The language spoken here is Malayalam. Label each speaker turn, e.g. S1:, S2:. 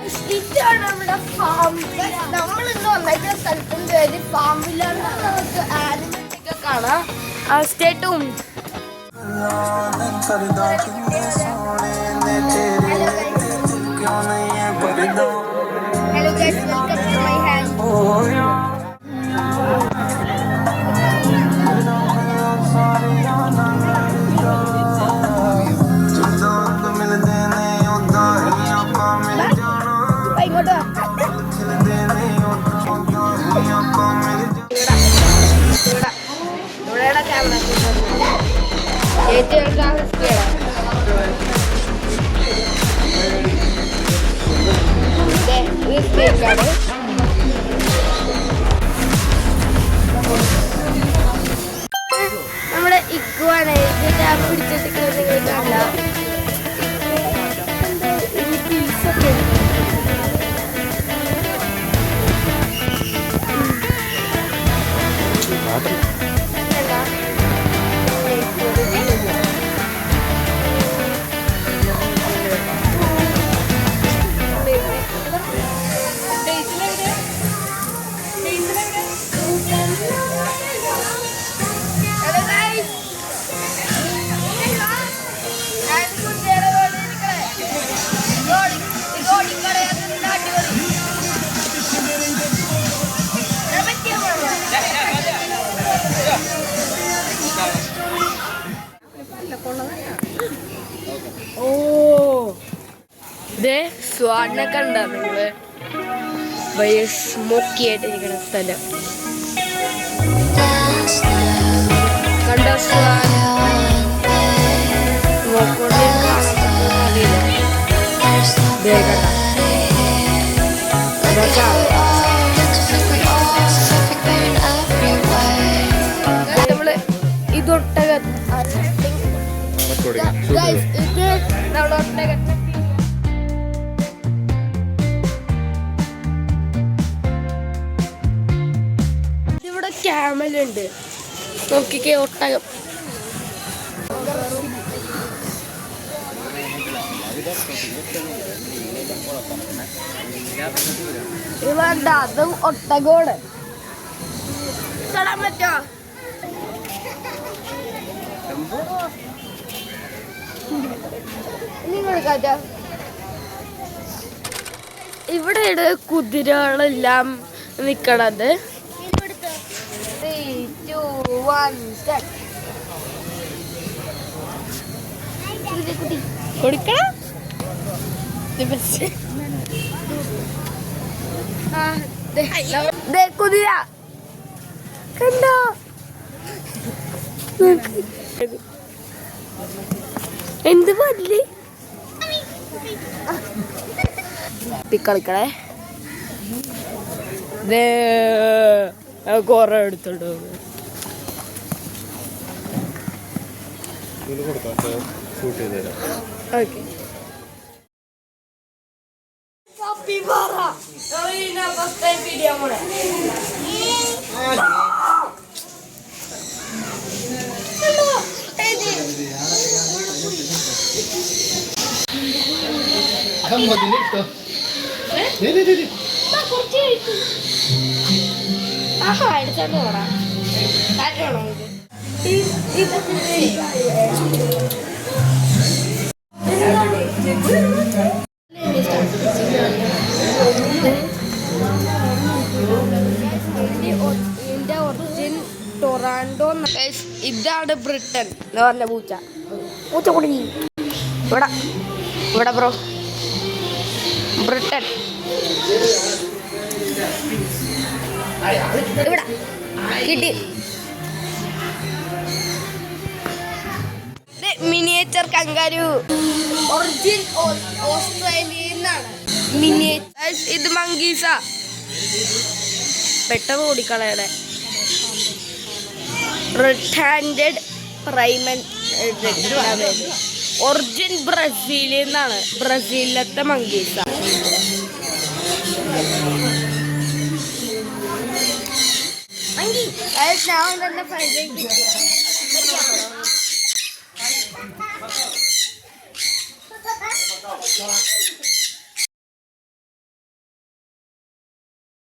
S1: ഇതാണ് നമ്മുടെ ഫാം. നമ്മളിന്ന് വന്നിട്ട് സ്ഥലത്തിന് പേര് ഫാം വില്ലാണ്. നമുക്ക് ആനിമൽസ് ഒക്കെ കാണാം. Stay tuned. Hello guys, welcome to my house. നമ്മുടെ ഇക്കുവാണ് ഇതിന്റെ പിടിച്ചിട്ട് കാണില്ല. ഓ ഇതേ സ്വാഡിനെ കണ്ട നിങ്ങള് വലിയ സ്മോക്കി ആയിട്ടിരിക്കുന്ന സ്ഥലം കണ്ട സ്വാഡ് നമ്മള് ഇതൊട്ടക ഇവിടെ ക്യാമലുണ്ട്. നോക്കിക്കേ ഒട്ടകം. വേണ്ട അതും ഒട്ടകോട് തൊടാൻ പറ്റോ? ഇവിടെയാണ് കുതിരകളെല്ലാം നിക്കണത്. കൊടുക്കണം കുതിര കണ്ടോ? എന്ത് പല്ലേ കളിക്കണേ. കൊറേ എടുത്തോണ്ട് ഓക്കെ. എടുത്തോണ്ട് പോടാ. കാറ്റാണോ ഇതിന്റെ ഒറിജിൻ ടൊറാൻഡോ. ഇതാണ് ബ്രിട്ടൻ എന്ന് പറഞ്ഞ പൂച്ച. പൂച്ച കുടുങ്ങി ഇവിടെ ഇവിടെ ബ്രോ. ബ്രിട്ടൻ ഇവിടെ കിട്ടി. മിനിയേച്ചർ കങ്കാരു ഒറിജിൻ ഓസ്ട്രേലിയയിൽ നിന്നാണ്. മിനിയേച്ചർ ഇത് മങ്കീസ. പെട്ടെന്ന് ഓടിക്കളയുടെ റെഡ് ഹാൻഡഡ് പ്രൈമൻ ഒറിജിൻ ബ്രസീലിൽ നിന്നാണ്. ബ്രസീലിലത്തെ മങ്കീസ. ഞാൻ തന്നെ പരിചയം